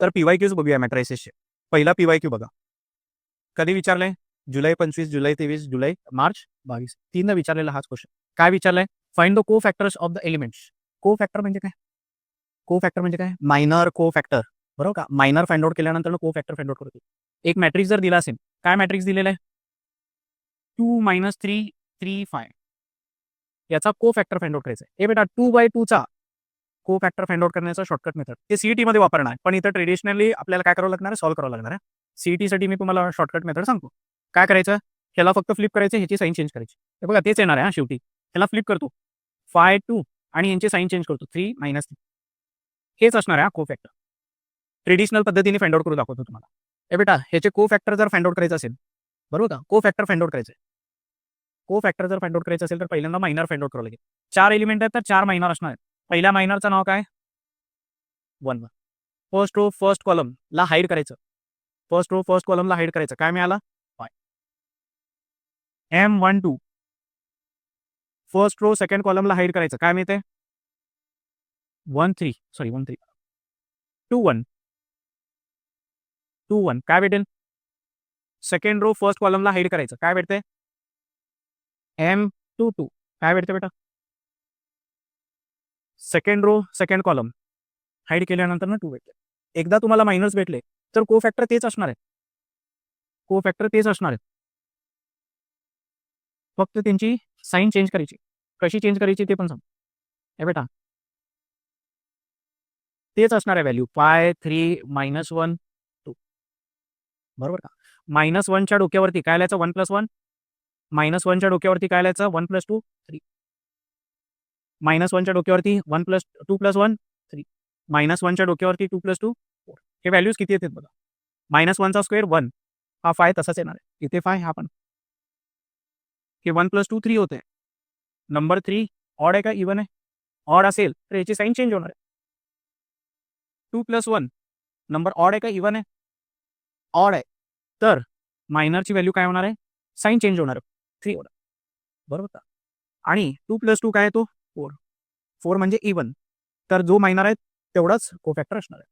तर PYQs बघूया मॅट्रायसेसचे. पहिला PYQ बघा. कधी विचारलंय? जुलै 25, जुलै 23, जुलै मार्च 22. तीनदा विचारलेला हाच क्वेश्चन. काय विचारलंय? Find the cofactors of the elements. Cofactor म्हणजे काय? को-फॅक्टर म्हणजे काय? Minor cofactor. बरोबर का? मायनर फाइंड आउट केल्यानंतर को-फॅक्टर फाइंड आउट करतो. एक मॅट्रिक्स जर दिला असेल, काय मॅट्रिक्स दिलेला आहे? 2 - 3 3 5. याचा को-फॅक्टर फाइंड आउट करायचा आहे. बेटा 2/2 चा को-फॅक्टर फाइंड आउट करण्याचा शॉर्टकट मेथड. ते सीईटी मध्ये वापरणार, पण इथं ट्रेडिशनली आपल्याला काय करावं लागणार आहे? सॉल्व्ह करावं लागणार आहे. सीईटीसाठी मी तुम्हाला शॉर्टकट मेथड सांगतो. काय करायचं? ह्याला फक्त फ्लिप करायचं, ह्याची साईन चेंज करायची. हे बघा तेच येणार आहे शेवटी. ह्याला फ्लिप करतो 5 2 आणि यांची साईन चेंज करतो 3 - 3. हेच असणार आहे को-फॅक्टर. ट्रेडिशनल पद्धतीने फाइंड आउट करून दाखवतो तुम्हाला. बेटा ह्याचे को-फॅक्टर जर फाइंड आउट करायचं असेल, बरोबर का? को-फॅक्टर फाइंड आउट करायचं. को-फॅक्टर जर फाइंड आउट करायचं असेल तर पहिल्यांदा मायनर फाइंड आउट करावं लागेल. 4 एलिमेंट आहेत तर 4 मायनर असणार आहेत. पहिल्या मायनरचं नाव काय? 1 फर्स्ट रो फर्स्ट कॉलमला हाईड करायचं. फर्स्ट रो फर्स्ट कॉलमला हाईड करायचं. काय मिळाला? 5. M12 first row second कॉलमला hide करायचं. काय मिळते? 1 3 2 1 2 1. काय भेटेल? सेकंड रो फर्स्ट कॉलमला हाईड करायचं. काय भेटते? M22. काय भेटते बेटा? Second row second column hide केल्यानंतर ना 2 भेटते. एकदा तुम्हाला मायनर्स भेटले तर को-फॅक्टर तेच असणार आहे. को-फॅक्टर तेच असणार आहे. फक्त त्यांची साईन चेंज करायची. कशी चेंज करायची ते पण सांग. हे बेटा तेच असणार आहे व्हॅल्यू 5 3 -1 2. बरोबर का? -1च्या डोक्यावरती काय लिहायचं? 1 + 1. -1च्या डोक्यावरती काय लिहायचं? 1 + 2 3. -1च्या डोक्यावरती 1 + 2 + 1 3. -1च्या डोक्यावरती 2 + 2 4. हे व्हॅल्यूज किती येतात बघा. -1चा स्क्वेअर 1. हा 5 तसाच येणार आहे. इथे 5 हा पण. हे 1 + 2 3 होते. नंबर 3 ऑड आहे का इव्हन आहे? ऑड असेल तर याची साईन चेंज होणार आहे. 2 + 1 नंबर ऑड आहे का इव्हन आहे? ऑड आहे. तर मायनरची व्हॅल्यू काय होणार आहे? साईन चेंज होणार आहे. 3 होणार. बरोबर का? आणि 2 + 2 काय येतो? 4. 4 म्हणजे इव्हन. तर जो मायनर आहे तेवढाच को-फॅक्टर असणार आहे.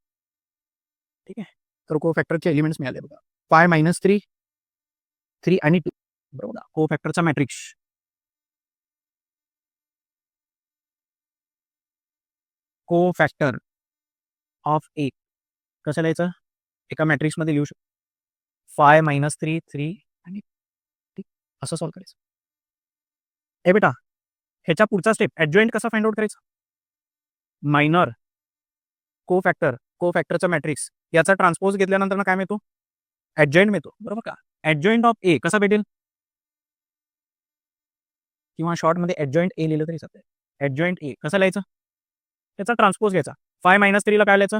ठीक आहे? तर को-फॅक्टरचे एलिमेंट्स मिळाले बघा. 5 - 3 3 आणि 2. बरोबर का? को-फॅक्टरचा मॅट्रिक्स. को-फॅक्टर ऑफ ए कसं लिहायचं? एका मॅट्रिक्समध्ये लिहू शकतो. 5 - 3 3 आणि ठीक असं सॉल्व्ह करायचं. बेटा ह्याच्या पुढचा स्टेप ॲडजॉइंट कसा फाइंड आउट करायचा? मायनर को-फॅक्टरचा मॅट्रिक्स याचा ट्रान्सपोज घेतल्यानंतर काय मिळतो? ॲडजॉइंट मिळतो. बरोबर का? ॲडजॉइंट ऑफ ए कसा भेटेल? किंवा शॉर्टमध्ये ॲडजॉइंट ए लिहिलं तरी चालतं. ॲडजॉइंट ए कसं लिहायचं? त्याचा ट्रान्सपोज घ्यायचा. 5 - 3 ला काय लिहायचं?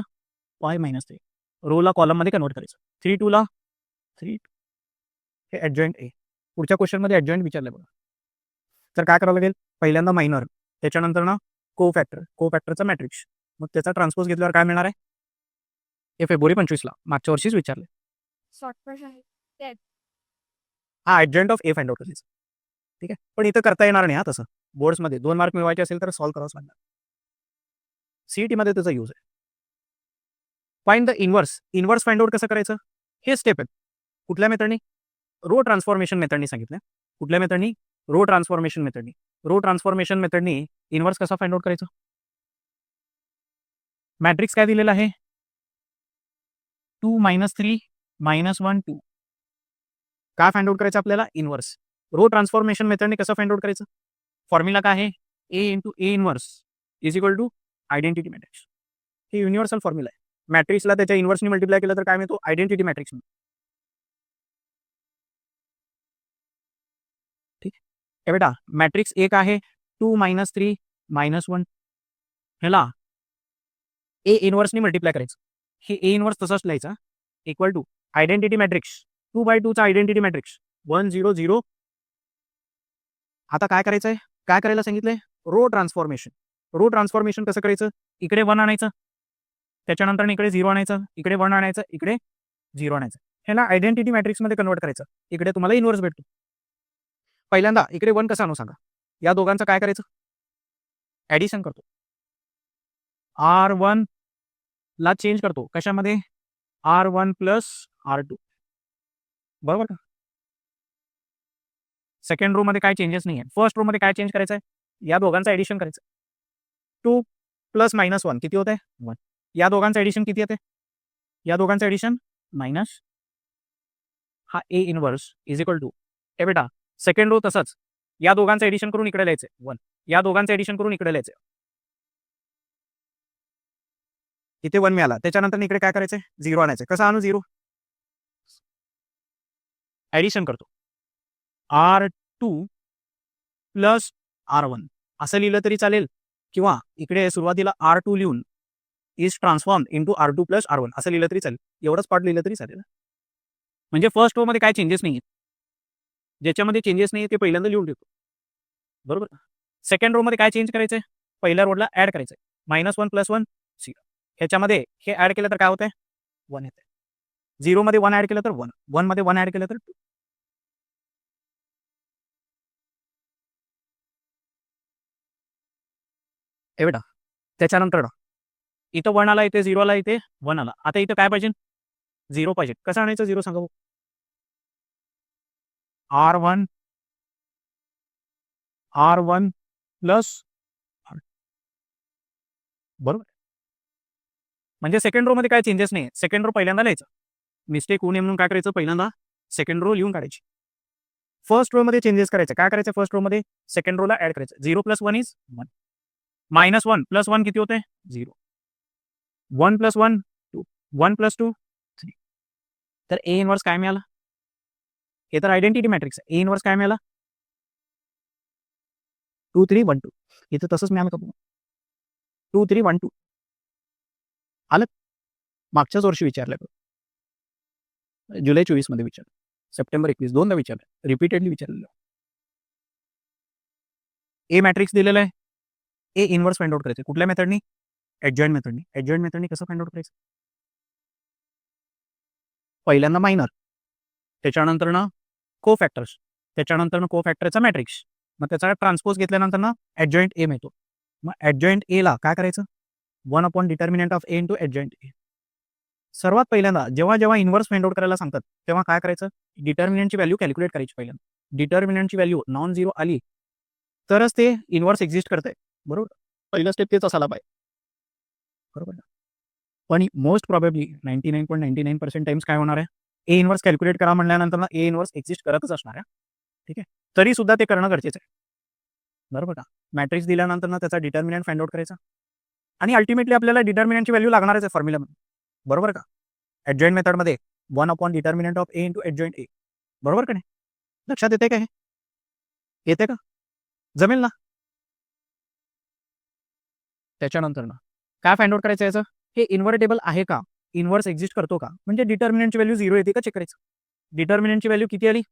5 - 3 रोला कॉलममध्ये कन्वर्ट करायचं. 3 2 ला 3 हे ॲडजॉइंट ए. पुढच्या क्वेश्चनमध्ये ॲडजॉइंट विचारलंय बघा. तर काय करावं लागेल? पहिल्यांदा मायनर, त्याच्यानंतर ना को-फॅक्टरचा मॅट्रिक्स. मग त्याचा ट्रान्सपोज घेतल्यावर काय मिळणार आहे? हे फेब्रुवारी 25 ला मागच्या वर्षीच विचारले. हा ॲडजॉइंट ऑफ ए फाइंड आउट करायचं. ठीक आहे? पण इथं करता येणार नाही हा तसं. बोर्ड्समध्ये 2 मार्क मिळवायचे असेल तर सॉल्व्ह करावंच लागणार. सीईटीमध्ये त्याचा यूज आहे. Find the inverse. Inverse find out कसं करायचं? हे स्टेप आहेत. कुठल्या मेथडनी? रो ट्रान्सफॉर्मेशन मेथडनी सांगितलं. कुठल्या मेथडनी? रो ट्रान्सफॉर्मेशन मेथडनी. रो ट्रान्सफॉर्मेशन मेथडनी इन्व्हर्स कसा फाइंड आउट करायचं? मॅट्रिक्स काय दिलेला आहे? 2 - 3 -1 2. काय फाइंड आउट करायचं आपल्याला? इन्व्हर्स. रो ट्रान्सफॉर्मेशन मेथडने कसं फाइंड आउट करायचं? फॉर्म्युला काय आहे? A into a inverse is equal to identity matrix. हे युनिव्हर्सल फॉर्म्युला आहे. मॅट्रिक्सला त्याच्या इन्व्हर्सनी मल्टिप्लाय केलं तर काय मिळतो? Identity matrix. ठीक आहे बेटा. मॅट्रिक्स एक आहे 2 - 3 -1. ह्याला ए इन्व्हर्सनी मल्टिप्लाय करायचं. हे ए इन्व्हर्स तसंच लिहायचं इक्वल टू आयडेंटिटी मॅट्रिक्स 2/2 चा आयडेंटिटी मॅट्रिक्स 1 0 0. आता काय करायचंय? काय करायला सांगितलंय? Row transformation. रो ट्रान्सफॉर्मेशन कसं करायचं? इकडे 1 आणायचं, त्याच्यानंतर इकडे 0 आणायचं, इकडे 1 आणायचं, इकडे 0 आणायचं. ह्याला आयडेंटिटी मॅट्रिक्समध्ये कन्वर्ट करायचं. इकडे तुम्हाला इन्व्हर्स भेटतो. पहिल्यांदा इकडे 1 कसं आणू सांगा? या दोघांचं काय करायचं? ॲडिशन करतो. R1 ला चेंज करतो. कशामध्ये? R1 plus R2. बरोबर का? सेकंड रो मध्ये काय चेंजेस नाही आहे. फर्स्ट रो मध्ये काय चेंज करायचं आहे? या दोघांचं ऍडिशन करायचं. 2 प्लस मायनस 1 किती होते? 1. या दोघांचं ऍडिशन किती येते? या दोघांचं ऍडिशन मायनस हा A inverse is equal to हे बेटा सेकंड रो तसंच या दोघांचं एडिशन करून इकडे लिहायचं 1. या दोघांचं एडिशन करून इकडे लिहायचं. इथे 1 मिळाला. त्याच्यानंतर इकडे काय करायचंय? 0 आणायचं. कसं आणू 0? ऍडिशन करतो. R2 प्लस R1 असं लिहिलं तरी चालेल किंवा इकडे सुरुवातीला R2 लिहून is transform into R2 plus R1 असं लिहिलं तरी चालेल. एवढंच पार्ट लिहिलं तरी चालेल. म्हणजे फर्स्ट रो मध्ये काय चेंजेस नाही आहेत. ज्याच्यामध्ये चेंजेस नाही ते पहिल्यांदा लिहून ठेवतो. बरोबर. सेकंड रो मध्ये काय चेंज करायचंय? पहिल्या रोडला ऍड करायचंय. -1 प्लस 1 0. ह्याच्यामध्ये हे ऍड केलं तर काय होतंय? 1 येते. 0 मध्ये 1 ऍड केलं तर 1. 1 मध्ये 1 ऍड केलं तर 2. हे बेटा त्याच्यानंतर इथं 1 आला, इथे 0 आला, इथे 1 आला. आता इथं काय पाहिजे? 0 पाहिजे. कसं आणायचं 0 सांगा? R1 प्लस बरोबर. म्हणजे सेकंड रो मध्ये काय चेंजेस नाही. सेकंड रो पहिल्यांदा लिहायचं. मिस्टेक होऊ नये म्हणून काय करायचं? पहिल्यांदा सेकंड रो लिहून काढायची. फर्स्ट रो मध्ये चेंजेस करायचे. काय करायचं? फर्स्ट रो मध्ये सेकंड रोला ऍड करायचं. 0 प्लस 1 इज 1. -1 प्लस 1 किती होते? 0. 1 प्लस 1 2. 1 प्लस 2 3. तर ए इनवर्स काय मिळाला? हे तर आयडेंटिटी मॅट्रिक्स आहे. ए इनवर्स काय मिळाला? 2 3 1 2. इथं तसंच मिळालं का? 2 3 1 2 आलं. मागच्याच वर्षी विचारलं. जुलै 24 मध्ये विचारलं. सप्टेंबर 21 दोनदा विचारलं. रिपीटेडली विचारलेलं. ए मॅट्रिक्स दिलेलं आहे. ए इनवर्स फाइंड आउट करायचं. कुठल्या मेथडनी? एडजॉइंट मेथडनी. एडजॉइंट मेथडनी कसं फाइंड आउट करायचं? पहिल्यांदा मायनर, त्याच्यानंतर ना को फॅक्टर्स, त्याच्यानंतर को फॅक्टरचा मॅट्रिक्स, मग त्याचा ट्रान्सपोज घेतल्यानंतर ना एडजॉइंट ए मिळतो. मग एडजॉइंट ए ला काय करायचं? 1 upon determinant of a into adjoint A. सर्वात पहिल्यांदा जेव्हा जेव्हा इनवर्स फाइंड आउट करायला सांगतात तेव्हा काय करायचं? डिटर्मिनंटची व्हॅल्यू कॅल्क्युलेट करायची. पहिल्यांदा डिटर्मिनंटची व्हॅल्यू नॉन झिरो आली तरच ते इनवर्स एक्झिस्ट करतंय. बरोबर. पहिलं स्टेप तेच असायला पाहिजे. बरोबर. पण मोस्ट प्रॉबेबली 99.99% टाइम्स काय होणार आहे? ए इनवर्स कॅल्क्युलेट करा म्हणल्यानंतर ना ए इनवर्स एक्झिस्ट करतच असणार आहे. ठीक आहे. तरी सुद्धा ते करणं गरजेचं आहे. बरोबर का? मॅट्रिक्स दिल्यानंतर ना त्याचा डिटर्मिनंट फाइंड आउट करायचा आणि अल्टिमेटली आपल्याला डिटर्मिनंटची व्हॅल्यू लागणारच आहे फॉर्म्युलामध्ये. बरोबर का? एडजॉइंट मेथडमध्ये 1 upon determinant of a into adjoint A. बरोबर का नाही? लक्षात येते का? हे येते का? जमेल ना? त्याच्यानंतर ना काय फाइंड आउट करायचं? याचं हे इन्व्हर्टेबल आहे का? इनवर्स एक्झिस्ट करतो का? म्हणजे डिटर्मिनंटची व्हॅल्यू 0 येते का चेक करायचं. डिटर्मिनंटची व्हॅल्यू किती आली?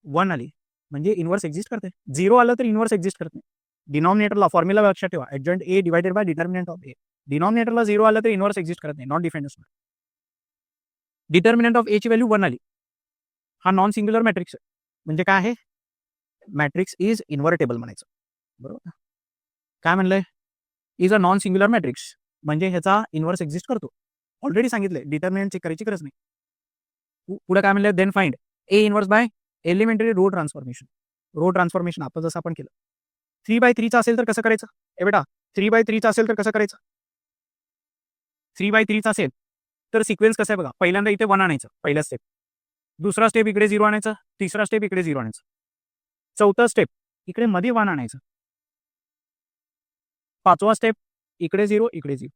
1 आली. म्हणजे इनवर्स एक्झिस्ट करते. 0 आलं तर इनवर्स एक्झिस्ट करत नाही. डिनॉमिनेटरला फॉर्म्युला लक्षात ठेवा. Adjoint a divided by determinant of a. डिनॉमिनेटरला 0 आलं तर इनवर्स एक्झिस्ट करत नाही. नॉट डिफाइंड असणार. डिटर्मिनंट ऑफ ए ची व्हॅल्यू 1 आली. हा नॉन सिंग्युलर मॅट्रिक्स आहे. म्हणजे काय आहे? मॅट्रिक्स इज इन्व्हर्टेबल म्हणायचं. बरोबर. काय म्हणलंय? Is a non singular matrix. म्हणजे ह्याचा इनवर्स एक्झिस्ट करतो. ऑलरेडी सांगितलंय डिटर्मिनंट चेक करायची गरज नाही. पुढे काय म्हणलं? Then find a inverse by elementary row transformation. Row transformation आता जसं आपण केलं. 3/3 चा असेल तर कसं करायचं? ए बेटा 3/3 चा असेल तर कसं करायचं? 3/3 चा असेल तर सिक्वेन्स कसं आहे बघा. पहिल्यांदा इथे 1 आणायचं. पहिला स्टेप. दुसरा स्टेप इकडे 0 आणायचं. तिसरा स्टेप इकडे 0 आणायचं. चौथा स्टेप इकडे मध्ये 1 आणायचं. पाचवा स्टेप इकडे 0 इकडे 0.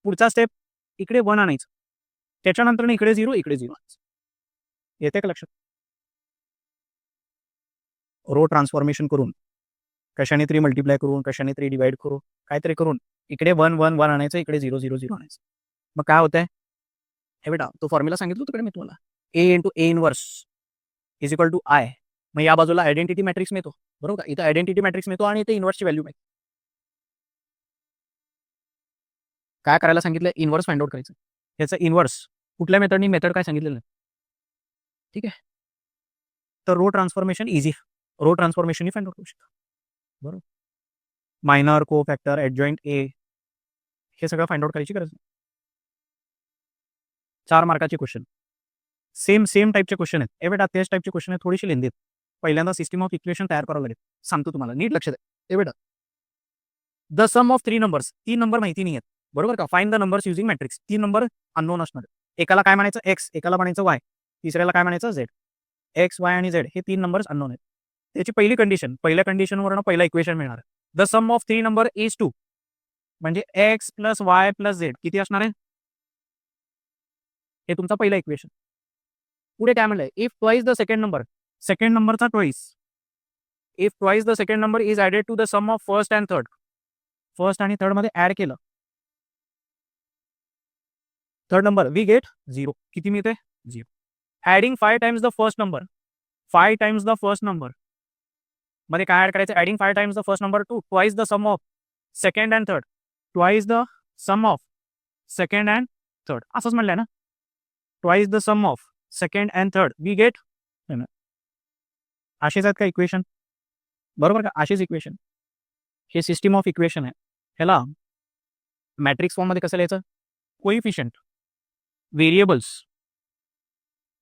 पुढचा स्टेप इकडे 1 आणायचं. त्याच्यानंतर इकडे 0 इकडे 0 आणायचं. येते का लक्षात? रो ट्रान्सफॉर्मेशन करून कशाने तरी मल्टिप्लाय करून कशाने तरी डिवाइड करू काहीतरी करून इकडे 1 1 1 आणायचं, इकडे 0 0 0 आणायचं. मग काय होतंय? हे बेटा तो फॉर्म्युला सांगितलं तिकडे मी तुम्हाला. A into a inverse is equal to I. मग या बाजूला आयडेंटिटी मॅट्रिक्स मिळतो. बरोबर का? इथं आयडेंटिटी मॅट्रिक्स मिळतो आणि इथे इनवर्सची व्हॅल्यू मिळते. काय करायला सांगितलं? इनवर्स फाइंड आउट करायचं. याचं इनवर्स कुठल्या मेथडनी? मेथड काय सांगितलेलं? ठीक आहे. तर row transformation easy. Row transformation find out करू शकता. बरोबर. मायनर, को फॅक्टर, एडजॉइंट ए हे सगळं फाइंड आउट करायची गरज नाही. 4 मार्काचे क्वेश्चन, सेम टाईपचे क्वेश्चन आहेत. हे बेटा तेच टाईपचे क्वेश्चन आहेत, थोडीशी लेंदी आहेत. पहिल्यांदा सिस्टम ऑफ इक्वेशन तयार करावं लागेल. सांगतो तुम्हाला, नीट लक्ष द्या. हे बेटा the sum of 3 numbers, 3 number माहिती नाही आहेत, बरोबर का. Find the numbers using matrix. 3 number unknown असणार. एकाला काय म्हणायचं एक्स, एकाला म्हणायचं वाय, तिसऱ्याला काय म्हणायचं झेड. एक्स, वाय आणि झेड हे 3 नंबर्स अननोन आहेत. त्याची पहिली कंडिशन, पहिल्या कंडिशनवरनं पहिला इक्वेशन मिळणार. The sum of 3 number is 2, म्हणजे x plus y plus z किती असणार आहे, हे तुमचा पहिला इक्वेशन. पुढे काय म्हणलंय, if twice the second number, second नंबरचा twice, if twice the second number is added to the sum of first and third, first आणि थर्ड मध्ये ऍड केलं, थर्ड नंबर वी गेट 0. किती मिळते, 0. Adding 5 times the first number, 5 times the first number मध्ये काय add करायचं, adding 5 times the first number to twice the sum of second and third, twice the sum of second and third, असंच म्हणलंय ना. Twice the sum of second and third we get, असेच आहेत का equation, बरोबर का, असेच इक्वेशन. हे सिस्टीम ऑफ इक्वेशन आहे. ह्याला मॅट्रिक्स फॉर्ममध्ये कसं लिहायचं, कोइफिशियंट, व्हेरिएबल्स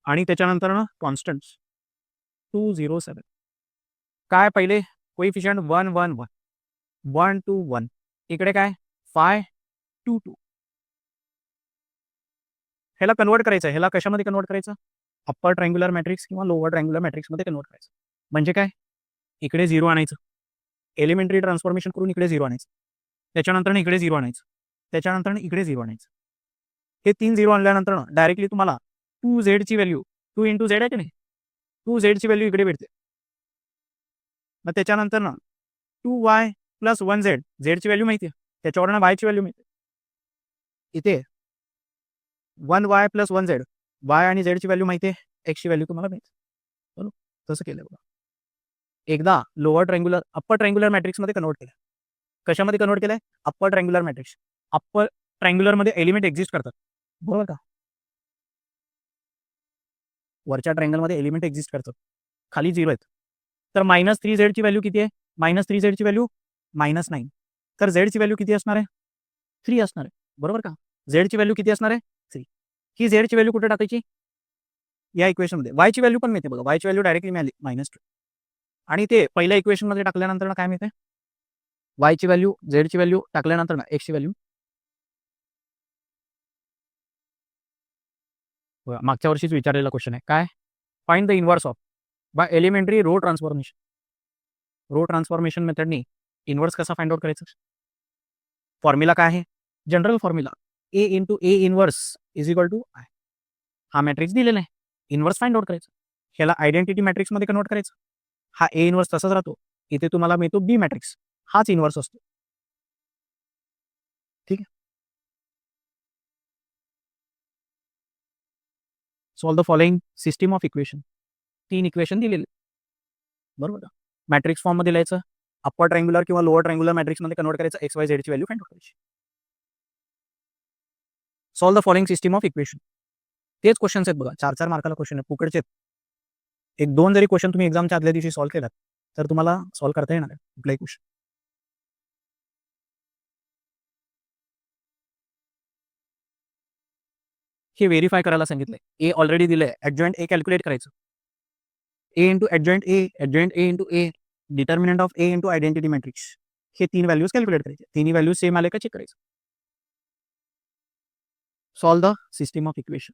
आणि त्याच्यानंतर ना कॉन्स्टंट्स. 207 काय पहिले कोइफिशियंट 1 1 1 1 2 1, इकडे काय 5 2 2. ह्याला कन्वर्ट करायचं, ह्याला कशामध्ये कन्वर्ट करायचं, अप्पर ट्रायंग्युलर मॅट्रिक्स किंवा लोअर ट्रायंग्युलर मॅट्रिक्समध्ये कन्वर्ट करायचं. म्हणजे काय, इकडे 0 आणायचं, एलिमेंटरी ट्रान्सफॉर्मेशन करून इकडे 0 आणायचं, त्याच्यानंतर इकडे 0 आणायचं, त्याच्यानंतर इकडे 0 आणायचं. हे 3 0 आणल्यानंतर डायरेक्टली तुम्हाला 2z ची व्हॅल्यू, 2 इंटू झेड आहे की नाही, 2z ची व्हॅल्यू इकडे भेटते. मग त्याच्यानंतर 2y प्लस 1z, झेडची व्हॅल्यू माहिती आहे, त्याच्यावर y ची व्हॅल्यू मिळते. इथे 1y प्लस 1z, y आणि z ची व्हॅल्यू माहिती आहे, x ची व्हॅल्यू तुम्हाला मिळते. बरोबर, तसं केलं बघा. एकदा लोअर ट्रायंग्युलर अप्पर ट्रायंग्युलर मॅट्रिक्समध्ये कन्वर्ट केलं. कशामध्ये कन्वर्ट केलंय, अप्पर ट्रायंग्युलर मॅट्रिक्स. अप्पर ट्रायंग्युलरमध्ये एलिमेंट एक्झिस्ट करतात, बरोबर का. वरच्या ट्रायंगलमध्ये एलिमेंट एक्झिस्ट करतात, खाली 0 आहेत. तर -3z ची व्हॅल्यू किती आहे, -3z ची व्हॅल्यू -9. तर z ची व्हॅल्यू किती असणार आहे, 3 असणार आहे, बरोबर का. z ची व्हॅल्यू किती असणार आहे, 3. ही z ची व्हॅल्यू कुठे टाकायची, या इक्वेशनमध्ये. y ची व्हॅल्यू पण मिळते बघा, y ची व्हॅल्यू डायरेक्टली मिळाली -2. आणि ते पहिल्या इक्वेशनमध्ये टाकल्यानंतर काय मिळते, y ची व्हॅल्यू, z ची व्हॅल्यू टाकल्यानंतर x ची व्हॅल्यू. मागच्या वर्षीच विचारलेला क्वेश्चन आहे, काय, find the inverse of by elementary row transformation. Row transformation मेथडनी इनव्हर्स कसा फाइंड आउट करायचं. फॉर्म्युला काय आहे, general formula a into a inverse is equal to I. हा मॅट्रिक्स दिलेला आहे, इनव्हर्स फाइंड आउट करायचं, ह्याला आयडेंटिटी मॅट्रिक्समध्ये कन्वर्ट करायचं. हा ए इनव्हर्स तसाच राहतो, इथे तुम्हाला मिळतो बी मॅट्रिक्स, हाच इनव्हर्स असतो. ठीक आहे. Solve the following system of equation. 3 equation दिलेले, बरोबर का. मॅट्रिक्स फॉर्ममध्ये लिहायचं, अप्पर ट्रायंग्युलर किंवा लोअर ट्रायंग्युलर मॅट्रिक्समध्ये कन्वर्ट करायचं, एक्स वाय झेडची व्हॅल्यू फाइंड आउट करायची. Solve the following system of equation. तेच क्वेश्चन्स आहेत बघा, 4-4 मार्काला क्वेश्चन आहेत, फुकटचे आहेत. 1-2 जरी क्वेश्चन तुम्ही एक्झामच्या आदल्या दिवशी सॉल्व केलात तर तुम्हाला सॉल्व करता येणार आहे कुठलाही क्वेश्चन. हे व्हेरीफाय करायला सांगितलंय. ए ऑलरेडी दिलंय, ॲडजॉइंट ए कॅल्क्युलेट करायचं. A into adjoint a into a, determinant of a into identity matrix. हे 3 व्हॅल्यूज कॅल्क्युलेट करायचे. तिन्ही व्हॅल्यूज सेम आले का चेक करायचं. Solve the system of equation.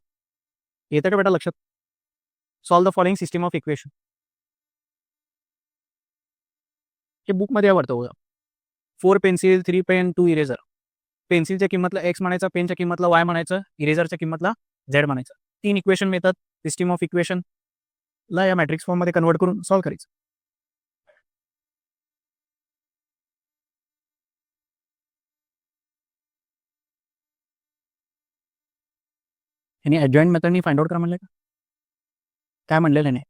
येतं का बेटा लक्षात. Solve the following system of equation. हे बुकमध्ये आवडतं बघा. 4 पेन्सिल, 3 पेन, 2 इरेझर. पेन्सिलच्या किंमतला एक्स म्हणायचं, पेनच्या किंमतला वाय म्हणायचं, इरेझरच्या किंमतला झेड म्हणायचं. 3 इक्वेशन मिळतात. सिस्टीम ऑफ इक्वेशन ला या मॅट्रिक्स फॉर्ममध्ये कन्वर्ट करून सॉल्व करायचं. यांनी ॲडजॉइंट मेथडनी फाइंड आउट करा म्हणलंय का, काय म्हणलेलं नाही,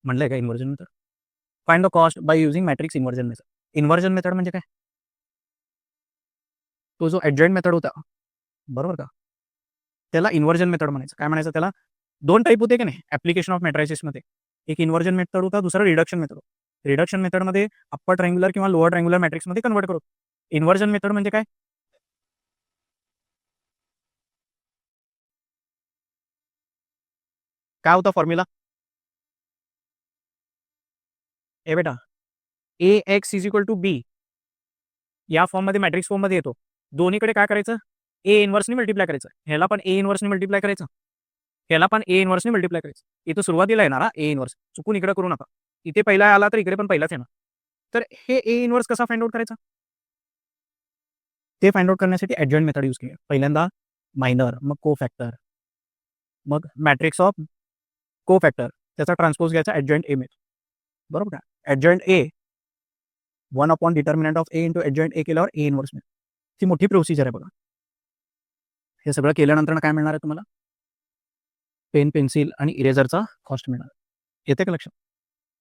म्हणलंय का inversion method. Find the cost by using matrix inversion method. Inversion method म्हणजे काय, तो जो ॲडजॉइंट मेथड होता, बरोबर का, त्याला इन्व्हर्जन मेथड म्हणायचं. काय म्हणायचं त्याला, 2 टाईप होते की नाही ॲप्लिकेशन ऑफ मॅट्रायसिसमध्ये. एक इन्व्हर्जन मेथड होता, दुसरा रिडक्शन मेथड. रिडक्शन मेथडमध्ये अप्पर ट्रायंग्युलर किंवा लोअर ट्रायंग्युलर मॅट्रिक्समध्ये कन्वर्ट करतो. इन्व्हर्जन मेथड म्हणजे काय, काय होता फॉर्म्युला? ए बेटा, ए x is equal to be या फॉर्ममध्ये मॅट्रिक्स फॉर्ममध्ये येतो. दोन्हीकडे काय करायचं? ए इनवर्सने मल्टिप्लाय करायचं. ह्याला पण ए इनवर्सने मल्टिप्लाय करायचं, ह्याला पण ए इनवर्सने मल्टिप्लाय करायचं. इथं सुरुवातीला येणार ए इनवर्स, चुकून इकडे करू नका. इथे पहिला आला तर इकडे पण पहिलाच येणार. तर हे ए इनवर्स कसा फाइंड आउट करायचा? ते फाइंड आउट करण्यासाठी ॲडजॉइंट मेथड यूज केली. पहिल्यांदा मायनर, मग को फॅक्टर, मग मॅट्रिक्स ऑफ को फॅक्टर, त्याचा ट्रान्सपोज घ्यायचा ॲडजॉइंट ए मेथड. बरोबर का? ॲडजॉइंट ए 1 determinant of a into adjoint ए केल्यावर ए इनवर्स मिळेल. ती मोठी प्रोसिजर आहे बघा. हे सगळं केल्यानंतर काय मिळणार आहे तुम्हाला? पेन, पेन्सिल आणि इरेझरचा कॉस्ट मिळणार. येते का लक्षात?